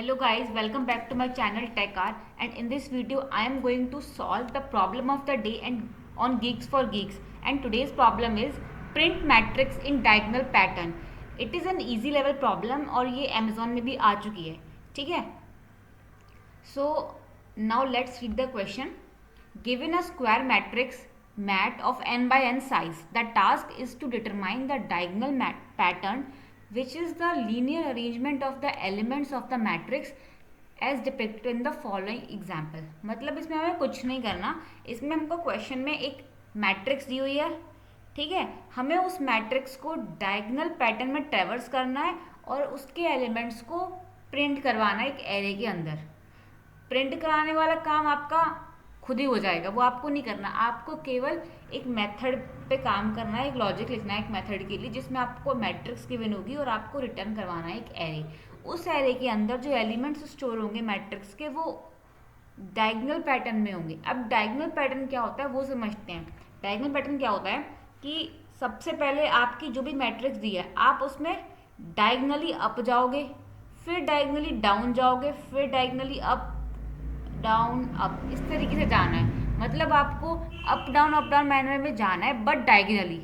Hello guys, welcome back to my channel TechR, and in this video I am going to solve the problem of the day and on Geeks for Geeks. And today's problem is print matrix in diagonal pattern. It is an easy level problem और ये Amazon में भी आ चुकी है. ठीक है. So now let's read the question. Given a square matrix mat of n by n size, the task is to determine the diagonal pattern which is the linear arrangement of the elements of the matrix as depicted in the following example. मतलब इसमें हमें कुछ नहीं करना, इसमें हमको question में एक मैट्रिक्स दी हुई है. ठीक है, हमें उस मैट्रिक्स को डायगोनल पैटर्न में ट्रेवर्स करना है और उसके एलिमेंट्स को प्रिंट करवाना है एक एरे के अंदर. प्रिंट कराने वाला काम आपका खुद ही हो जाएगा, वो आपको नहीं करना. आपको केवल एक मेथड पे काम करना है, एक लॉजिक लिखना है एक मेथड के लिए जिसमें आपको मैट्रिक्स गिवन होगी और आपको रिटर्न करवाना है एक एरे. उस एरे के अंदर जो एलिमेंट्स स्टोर होंगे मैट्रिक्स के वो डायगोनल पैटर्न में होंगे. अब डायगोनल पैटर्न क्या होता है वो समझते हैं. डायगोनल पैटर्न क्या होता है कि सबसे पहले आपकी जो भी मैट्रिक्स दी है आप उसमें डायगोनली अप जाओगे, फिर डायगोनली डाउन जाओगे, फिर डायगोनली अप डाउन अप, इस तरीके से जाना है. मतलब आपको अप डाउन मैनर में जाना है बट डायगोनली.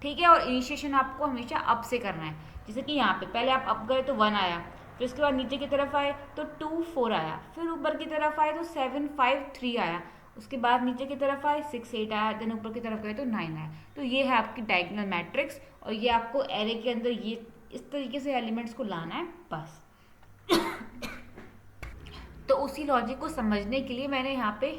ठीक है, और इनिशिएशन आपको हमेशा अप से करना है. जैसे कि यहाँ पे पहले आप अप गए तो 1 आया, फिर उसके बाद नीचे की तरफ आए तो 2 4 आया, फिर ऊपर की तरफ आए तो 7 5 3 आया, उसके बाद नीचे की तरफ आए 6 8 आया, देन ऊपर की तरफ गए तो 9 आया. तो ये है आपकी डायगोनल मैट्रिक्स और ये आपको एरे के अंदर ये इस तरीके से एलिमेंट्स को लाना है बस. तो उसी लॉजिक को समझने के लिए मैंने यहाँ पे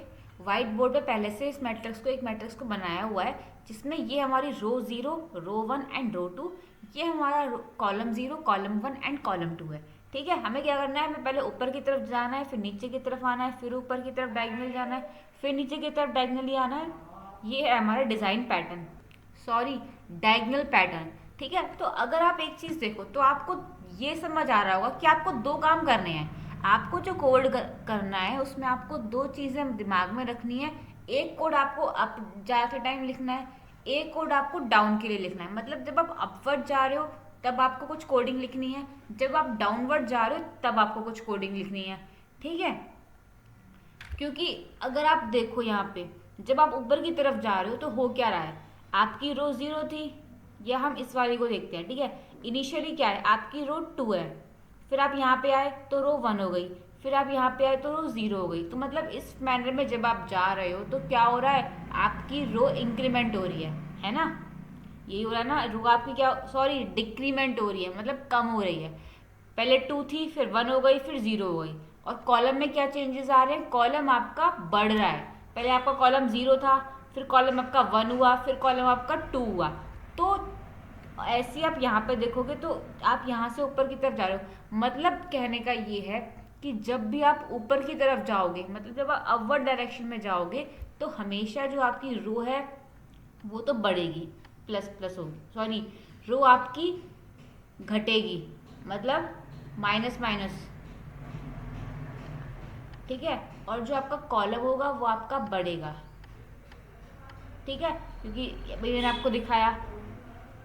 व्हाइट बोर्ड पे पहले से इस मैट्रिक्स को एक मैट्रिक्स को बनाया हुआ है जिसमें ये हमारी रो 0 रो 1 एंड रो 2, ये हमारा कॉलम 0 कॉलम 1 एंड कॉलम 2 है. ठीक है, हमें क्या करना है, हमें पहले ऊपर की तरफ जाना है, फिर नीचे की तरफ आना है, फिर ऊपर की तरफ डायगोनल जाना है, फिर नीचे की तरफ डायगोनली आना है. ये है हमारा design pattern, sorry diagonal pattern. ठीक है, तो अगर आप एक चीज़ देखो तो आपको ये समझ आ रहा होगा कि आपको दो काम करने हैं. आपको जो कोड करना है उसमें आपको दो चीज़ें दिमाग में रखनी है. एक कोड आपको अप जाते टाइम लिखना है, एक कोड आपको डाउन के लिए लिखना है. मतलब जब आप अपवर्ड जा रहे हो तब आपको कुछ कोडिंग लिखनी है, जब आप डाउनवर्ड जा रहे हो तब आपको कुछ कोडिंग लिखनी है. ठीक है, क्योंकि अगर आप देखो यहाँ पे जब आप ऊपर की तरफ जा रहे हो तो हो क्या रहा है, आपकी रो 0 थी, या हम इस वाली को देखते हैं. ठीक है, इनिशियली क्या है, आपकी रो 2 है, फिर आप यहाँ पे आए तो रो 1 हो गई, फिर आप यहाँ पे आए तो रो 0 हो गई. तो मतलब इस मैनर में जब आप जा रहे हो तो क्या हो रहा है, आपकी रो इंक्रीमेंट हो रही है ना. यही हो रहा है ना, रो आपकी क्या सॉरी डिक्रीमेंट हो रही है, मतलब कम हो रही है. पहले 2 थी, फिर 1 हो गई, फिर 0 हो गई. और कॉलम में क्या चेंजेस आ रहे हैं, कॉलम आपका बढ़ रहा है. पहले आपका कॉलम 0 था, फिर कॉलम आपका 1 हुआ, फिर कॉलम आपका 2 हुआ. तो ऐसे आप यहाँ पे देखोगे तो आप यहाँ से ऊपर की तरफ जा रहे हो. मतलब कहने का ये है कि जब भी आप ऊपर की तरफ जाओगे, मतलब जब आप अपवर्ड डायरेक्शन में जाओगे तो हमेशा जो आपकी रो है वो तो बढ़ेगी, प्लस प्लस होगी, सॉरी रो आपकी घटेगी, मतलब माइनस माइनस. ठीक है, और जो आपका कॉलम होगा वो आपका बढ़ेगा. ठीक है, क्योंकि अभी मैंने आपको दिखाया.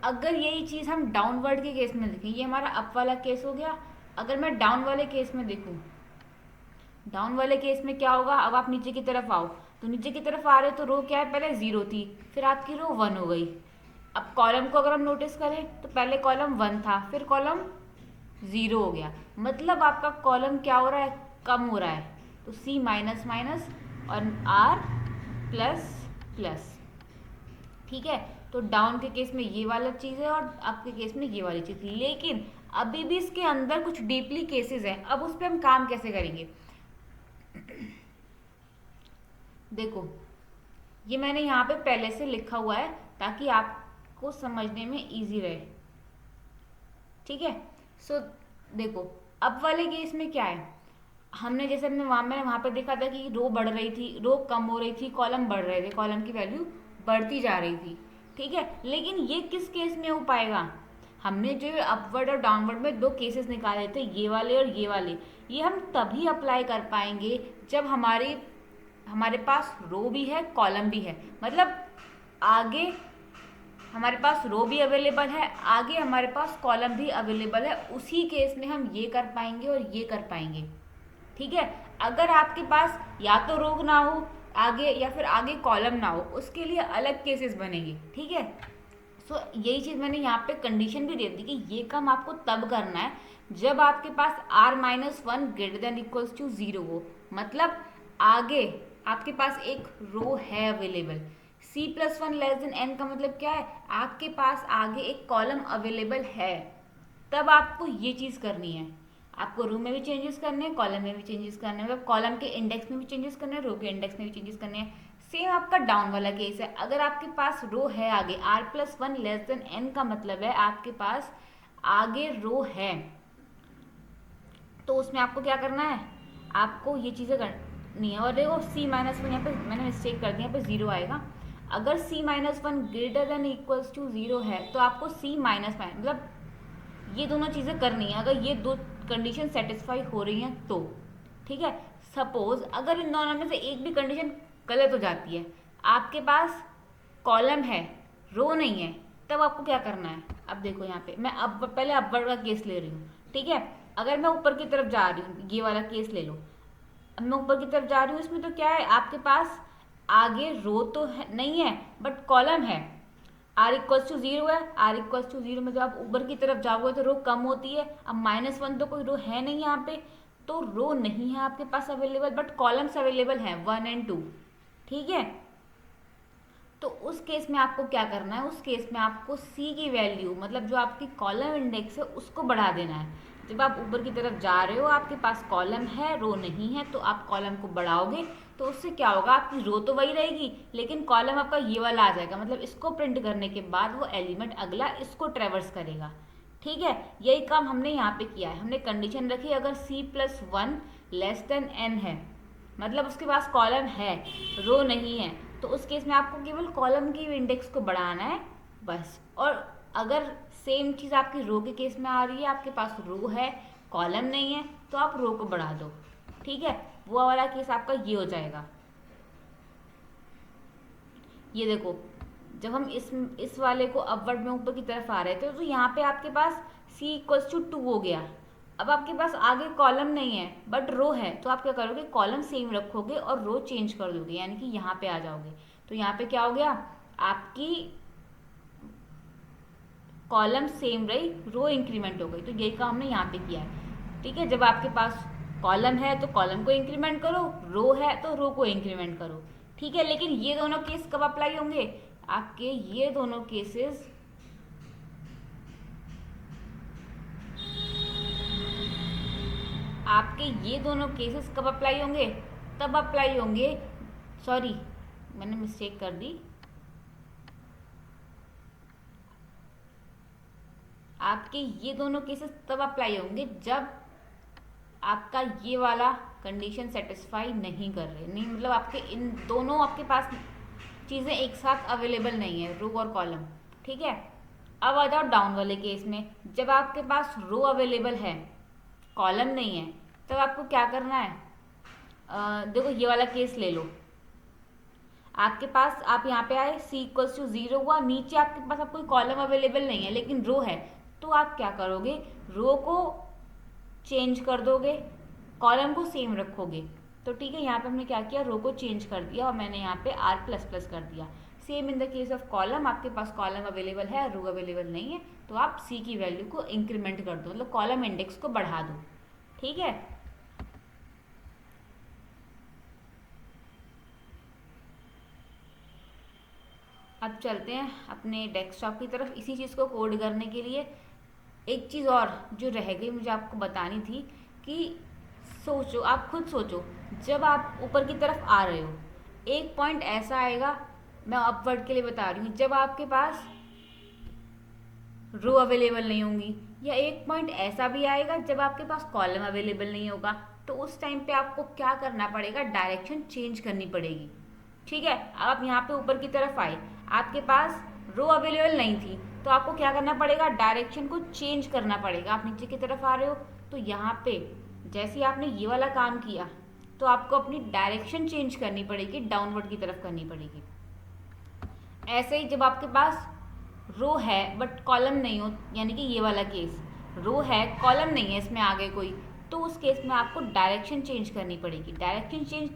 अगर यही चीज़ हम डाउनवर्ड के केस में देखें, ये हमारा अप वाला केस हो गया. अगर मैं डाउन वाले केस में देखूं, डाउन वाले केस में क्या होगा, अब आप नीचे की तरफ आओ तो नीचे की तरफ आ रहे हो तो रो क्या है, पहले 0 थी, फिर आपकी रो 1 हो गई. अब कॉलम को अगर हम नोटिस करें तो पहले कॉलम 1 था, फिर कॉलम 0 हो गया. मतलब आपका कॉलम क्या हो रहा है, कम हो रहा है. तो C माइनस माइनस और R प्लस प्लस. ठीक है, तो डाउन के केस में ये वाला चीज़ है और अप के केस में ये वाली चीज़. लेकिन अभी भी इसके अंदर कुछ डीपली केसेस हैं. अब उस पर हम काम कैसे करेंगे, देखो ये मैंने यहाँ पे पहले से लिखा हुआ है ताकि आपको समझने में इजी रहे. ठीक है, सो देखो अब वाले केस में क्या है, हमने जैसे मैंने वहाँ पे देखा था कि रो बढ़ रही थी, रो कम हो रही थी, कॉलम बढ़ रहे थे, कॉलम की वैल्यू बढ़ती जा रही थी. ठीक है, लेकिन ये किस केस में हो पाएगा, हमने जो अपवर्ड और डाउनवर्ड में दो केसेस निकाले थे, ये वाले और ये वाले, ये हम तभी अप्लाई कर पाएंगे जब हमारे पास रो भी है कॉलम भी है. मतलब आगे हमारे पास रो भी अवेलेबल है, आगे हमारे पास कॉलम भी अवेलेबल है, उसी केस में हम ये कर पाएंगे और ये कर पाएंगे। ठीक है, अगर आपके पास या तो रो ना हो आगे या फिर आगे कॉलम ना हो, उसके लिए अलग केसेस बनेंगे। ठीक है, सो यही चीज़ मैंने यहाँ पे कंडीशन भी दे दी कि ये काम आपको तब करना है जब आपके पास r-1 greater than equals to 0 हो। मतलब आगे आपके पास एक रो है available. c+1 less than n का मतलब क्या है, आपके पास आगे एक कॉलम अवेलेबल है, तब आपको ये चीज़ करनी है। आपको रो में भी चेंजेस करने हैं, कॉलम में भी चेंजेस करने हैं, मतलब कॉलम के इंडेक्स में भी चेंजेस करने हैं, रो के इंडेक्स में भी चेंजेस करने हैं। सेम आपका डाउन वाला केस है। अगर आपके पास रो है आगे r+1 लेस देन n का मतलब है आपके पास आगे रो है, तो उसमें आपको क्या करना है, आपको ये चीज़ें करनी है। और देखो c-1 यहाँ पे मैंने मिस्टेक कर दी, यहाँ पे 0 आएगा। अगर c-1 greater than equals to 0 है तो आपको c-, मतलब ये दोनों चीज़ें करनी है। अगर ये दो कंडीशन सेटिस्फाई हो रही हैं तो ठीक है। सपोज अगर इन दोनों में से एक भी कंडीशन गलत हो जाती है, आपके पास कॉलम है रो नहीं है, तब आपको क्या करना है। अब देखो यहाँ पे मैं अब पहले अपवर्ड का केस ले रही हूँ। ठीक है, अगर मैं ऊपर की तरफ जा रही हूँ, ये वाला केस ले लो। अब मैं ऊपर की तरफ जा रही हूँ, इसमें तो क्या है, आपके पास आगे रो तो है, नहीं है, बट कॉलम है। r=0 है, r=0 में जब आप ऊपर की तरफ जाओगे तो रो कम होती है। अब -1 तो कोई रो है नहीं यहाँ पे, तो रो नहीं है आपके पास अवेलेबल, बट कॉलम्स अवेलेबल हैं 1 और 2। ठीक है, तो उस केस में आपको क्या करना है, उस केस में आपको c की वैल्यू, मतलब जो आपकी कॉलम इंडेक्स है, उसको बढ़ा देना है। जब आप ऊपर की तरफ जा रहे हो, आपके पास कॉलम है रो नहीं है, तो आप कॉलम को बढ़ाओगे, तो उससे क्या होगा, आपकी रो तो वही रहेगी लेकिन कॉलम आपका ये वाला आ जाएगा। मतलब इसको प्रिंट करने के बाद वो एलिमेंट अगला इसको ट्रेवर्स करेगा। ठीक है, यही काम हमने यहाँ पे किया है। हमने कंडीशन रखी, अगर c+1 लेस देन n है, मतलब उसके पास कॉलम है रो नहीं है, तो उस केस में आपको केवल कॉलम की इंडेक्स को बढ़ाना है बस। और अगर सेम चीज़ आपकी रो के केस में आ रही है, आपके पास रो है कॉलम नहीं है, तो आप रो को बढ़ा दो। ठीक है, वो वाला केस आपका ये हो जाएगा। ये देखो, जब हम इस वाले को अपवर्ड में ऊपर की तरफ आ रहे थे, तो यहाँ पे आपके पास c=2 हो गया। अब आपके पास आगे कॉलम नहीं है बट रो है, तो आप क्या करोगे, कॉलम सेम रखोगे और रो चेंज कर दोगे, यानी कि यहाँ पे आ जाओगे। तो यहाँ पे क्या हो गया, आपकी कॉलम सेम रही, रो इंक्रीमेंट हो गई। तो यही काम हमने यहाँ पे किया है। ठीक है, जब आपके पास कॉलम है तो कॉलम को इंक्रीमेंट करो, रो है तो रो को इंक्रीमेंट करो। ठीक है, लेकिन ये दोनों केस कब अप्लाई होंगे, आपके ये दोनों केसेस कब अप्लाई होंगे, तब अप्लाई होंगे, सॉरी मैंने मिस्टेक कर दी, आपके ये दोनों केसेस तब अप्लाई होंगे जब आपका ये वाला कंडीशन सेटिस्फाई नहीं कर रहे, नहीं मतलब आपके इन दोनों आपके पास चीज़ें एक साथ अवेलेबल नहीं है, रो और कॉलम। ठीक है, अब आ जाओ डाउन वाले केस में। जब आपके पास रो अवेलेबल है कॉलम नहीं है, तब आपको क्या करना है, देखो ये वाला केस ले लो। आपके पास, आप यहाँ पे आए, c=0 हुआ, नीचे आपके पास अब कोई कॉलम अवेलेबल नहीं है लेकिन रो है, तो आप क्या करोगे, रो को चेंज कर दोगे, कॉलम को सेम रखोगे। तो ठीक है, यहाँ पे हमने क्या किया, रो को चेंज कर दिया और मैंने यहाँ पे r++ कर दिया। Same in the case of column, आपके पास कॉलम अवेलेबल है, रो अवेलेबल नहीं है, तो आप c की वैल्यू को इंक्रीमेंट कर दो, मतलब कॉलम इंडेक्स को बढ़ा दो। ठीक है, अब चलते हैं अपने डेस्कटॉप की तरफ। इसी चीज़ को कोड करने के लिए एक चीज़ और जो रह गई मुझे आपको बतानी थी कि सोचो, आप खुद सोचो, जब आप ऊपर की तरफ आ रहे हो, एक पॉइंट ऐसा आएगा, मैं अपवर्ड के लिए बता रही हूँ, जब आपके पास रो अवेलेबल नहीं होंगी, या एक पॉइंट ऐसा भी आएगा जब आपके पास कॉलम अवेलेबल नहीं होगा, तो उस टाइम पे आपको क्या करना पड़ेगा, डायरेक्शन चेंज करनी पड़ेगी। ठीक है, आप यहाँ पे ऊपर की तरफ आए, आपके पास रो अवेलेबल नहीं थी, तो आपको क्या करना पड़ेगा, डायरेक्शन को चेंज करना पड़ेगा। आप नीचे की तरफ आ रहे हो, तो यहाँ पे जैसे ही आपने ये वाला काम किया, तो आपको अपनी डायरेक्शन चेंज करनी पड़ेगी, डाउनवर्ड की तरफ करनी पड़ेगी। ऐसे ही जब आपके पास रो है बट कॉलम नहीं हो, यानी कि ये वाला केस, रो है कॉलम नहीं है इसमें आगे कोई, तो उस केस में आपको डायरेक्शन चेंज करनी पड़ेगी। डायरेक्शन चेंज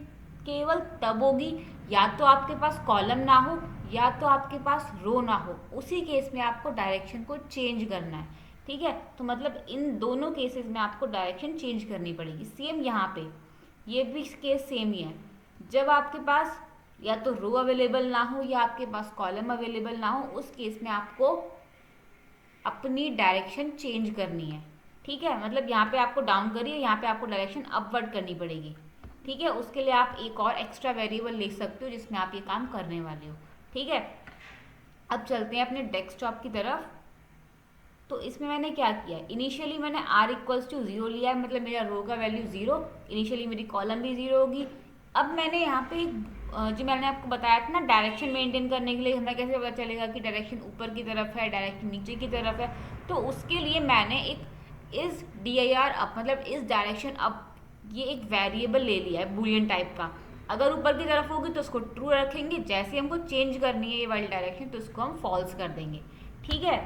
केवल तब होगी या तो आपके पास कॉलम ना हो या तो आपके पास रो ना हो, उसी केस में आपको डायरेक्शन को चेंज करना है। ठीक है, तो मतलब इन दोनों केसेस में आपको डायरेक्शन चेंज करनी पड़ेगी। सेम यहाँ पे ये भी केस सेम ही है, जब आपके पास या तो रो अवेलेबल ना हो या आपके पास कॉलम अवेलेबल ना हो, उस केस में आपको अपनी डायरेक्शन चेंज करनी है। ठीक है, मतलब यहाँ पे आपको डाउन करिए, यहाँ पे आपको डायरेक्शन अपवर्ड करनी पड़ेगी। ठीक है, उसके लिए आप एक और एक्स्ट्रा वेरिएबल ले सकते हो जिसमें आप ये काम करने वाले हो। ठीक है, अब चलते हैं अपने डेस्कटॉप की तरफ। तो इसमें मैंने क्या किया, इनिशियली मैंने r इक्वल्स टू 0 लिया है, मतलब मेरा रो का वैल्यू 0, इनिशियली मेरी कॉलम भी 0 होगी। अब मैंने यहाँ पे जो मैंने आपको बताया था ना, डायरेक्शन मेंटेन करने के लिए हमें कैसे पता चलेगा कि डायरेक्शन ऊपर की तरफ है, डायरेक्शन नीचे की तरफ है, तो उसके लिए मैंने एक इस dir अप, मतलब इस डायरेक्शन अप, ये एक वेरिएबल ले लिया है बूलियन टाइप का। अगर ऊपर की तरफ होगी तो उसको ट्रू रखेंगे, जैसे हमको चेंज करनी है ये वाली डायरेक्शन तो उसको हम फॉल्स कर देंगे। ठीक है,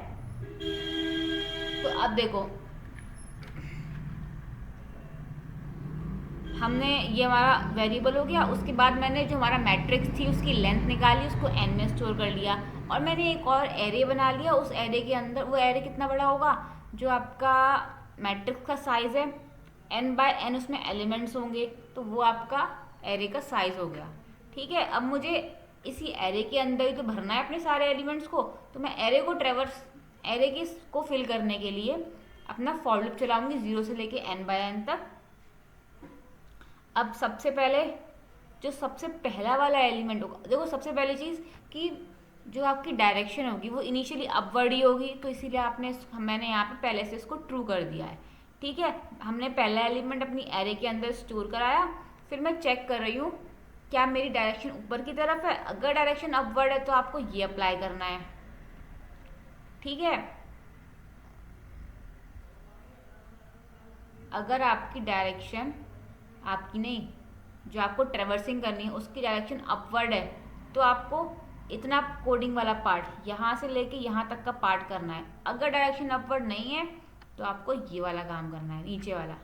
तो अब देखो, हमने ये हमारा वेरिएबल हो गया। उसके बाद मैंने जो हमारा मैट्रिक्स थी उसकी लेंथ निकाली, उसको n में स्टोर कर लिया, और मैंने एक और एरे बना लिया। उस एरे के अंदर, वो एरे कितना बड़ा होगा, जो आपका मैट्रिक्स का साइज है n/n, उसमें एलिमेंट्स होंगे, तो वो आपका एरे का साइज हो गया। ठीक है, अब मुझे इसी एरे के अंदर ही तो भरना है अपने सारे एलिमेंट्स को, तो मैं एरे की को फिल करने के लिए अपना फॉर लूप चलाऊंगी 0 से लेके n/n तक। अब सबसे पहले जो सबसे पहला वाला एलिमेंट होगा, देखो सबसे पहली चीज़ कि जो आपकी डायरेक्शन होगी वो इनिशियली अपवर्ड ही होगी, तो इसीलिए मैंने यहाँ पे पहले से इसको ट्रू कर दिया है। ठीक है, हमने पहला एलिमेंट अपनी एरे के अंदर स्टोर कराया। फिर मैं चेक कर रही हूँ क्या मेरी डायरेक्शन ऊपर की तरफ है। अगर डायरेक्शन अपवर्ड है तो आपको ये अप्लाई करना है। ठीक है, अगर आपकी डायरेक्शन, आपकी नहीं, जो आपको ट्रेवर्सिंग करनी है उसकी डायरेक्शन अपवर्ड है, तो आपको इतना कोडिंग वाला पार्ट यहाँ से लेके यहाँ तक का पार्ट करना है। अगर डायरेक्शन अपवर्ड नहीं है तो आपको ये वाला काम करना है, नीचे वाला।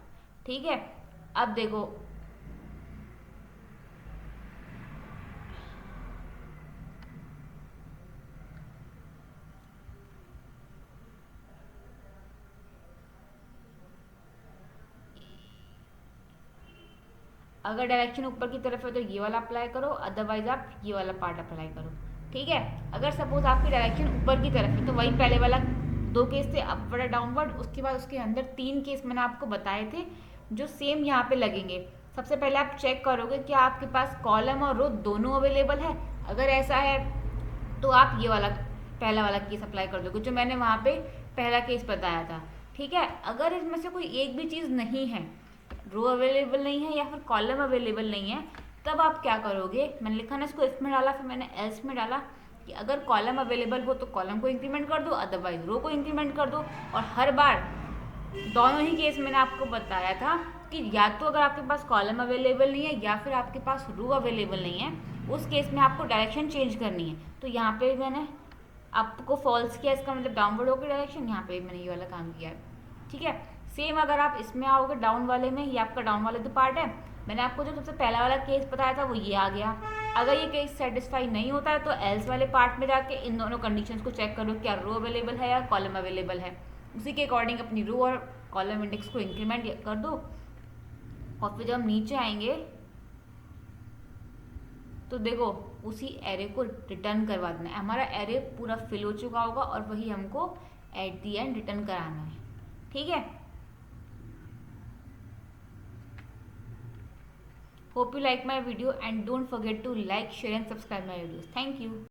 ठीक है, अब देखो, अगर डायरेक्शन ऊपर की तरफ है तो ये वाला अप्लाई करो, अदरवाइज आप ये वाला पार्ट अप्लाई करो। ठीक है, अगर सपोज आपकी डायरेक्शन ऊपर की तरफ है तो वही पहले वाला 2 केस थे, अपवर्ड डाउनवर्ड। उसके बाद उसके अंदर 3 केस मैंने आपको बताए थे जो सेम यहाँ पे लगेंगे। सबसे पहले आप चेक करोगे कि आपके पास कॉलम और रो दोनों अवेलेबल है। अगर ऐसा है तो आप ये वाला पहला वाला केस अप्लाई कर दोगे जो मैंने वहाँ पे पहला केस बताया था। ठीक है, अगर इसमें से कोई एक भी चीज़ नहीं है, रो अवेलेबल नहीं है या फिर कॉलम अवेलेबल नहीं है, तब आप क्या करोगे, मैंने लिखा ना इसको इफ में डाला, फिर मैंने एल्स में डाला कि अगर कॉलम अवेलेबल हो तो कॉलम को इंक्रीमेंट कर दो, अदरवाइज रो को इंक्रीमेंट कर दो। और हर बार दोनों ही केस मैंने आपको बताया था कि या तो अगर आपके पास कॉलम अवेलेबल नहीं है या फिर आपके पास रो अवेलेबल नहीं है, उस केस में आपको डायरेक्शन चेंज करनी है। तो यहाँ पे मैंने आपको फॉल्स किया, इसका मतलब डाउनवर्ड होकर डायरेक्शन, यहाँ पे मैंने ये वाला काम किया है। ठीक है, सेम अगर आप इसमें आओगे डाउन वाले में, ये आपका डाउन वाले जो पार्ट है, मैंने आपको जो सबसे पहला वाला केस बताया था वो ये आ गया। अगर ये केस सेटिस्फाई नहीं होता है तो एल्स वाले पार्ट में जाके इन दोनों कंडीशंस को चेक करो, क्या रो अवेलेबल है या कॉलम अवेलेबल है। उसी के अकॉर्डिंग अपनी रो और कॉलम इंडेक्स को इंक्रीमेंट कर दो। और फिर जब हम नीचे आएंगे तो देखो उसी एरे को रिटर्न करवा देना है। हमारा एरे पूरा फिल हो चुका होगा और वही हमको एट दी एंड रिटर्न कराना है। ठीक है, hope you like my video and don't forget to like, share and subscribe my videos. Thank you.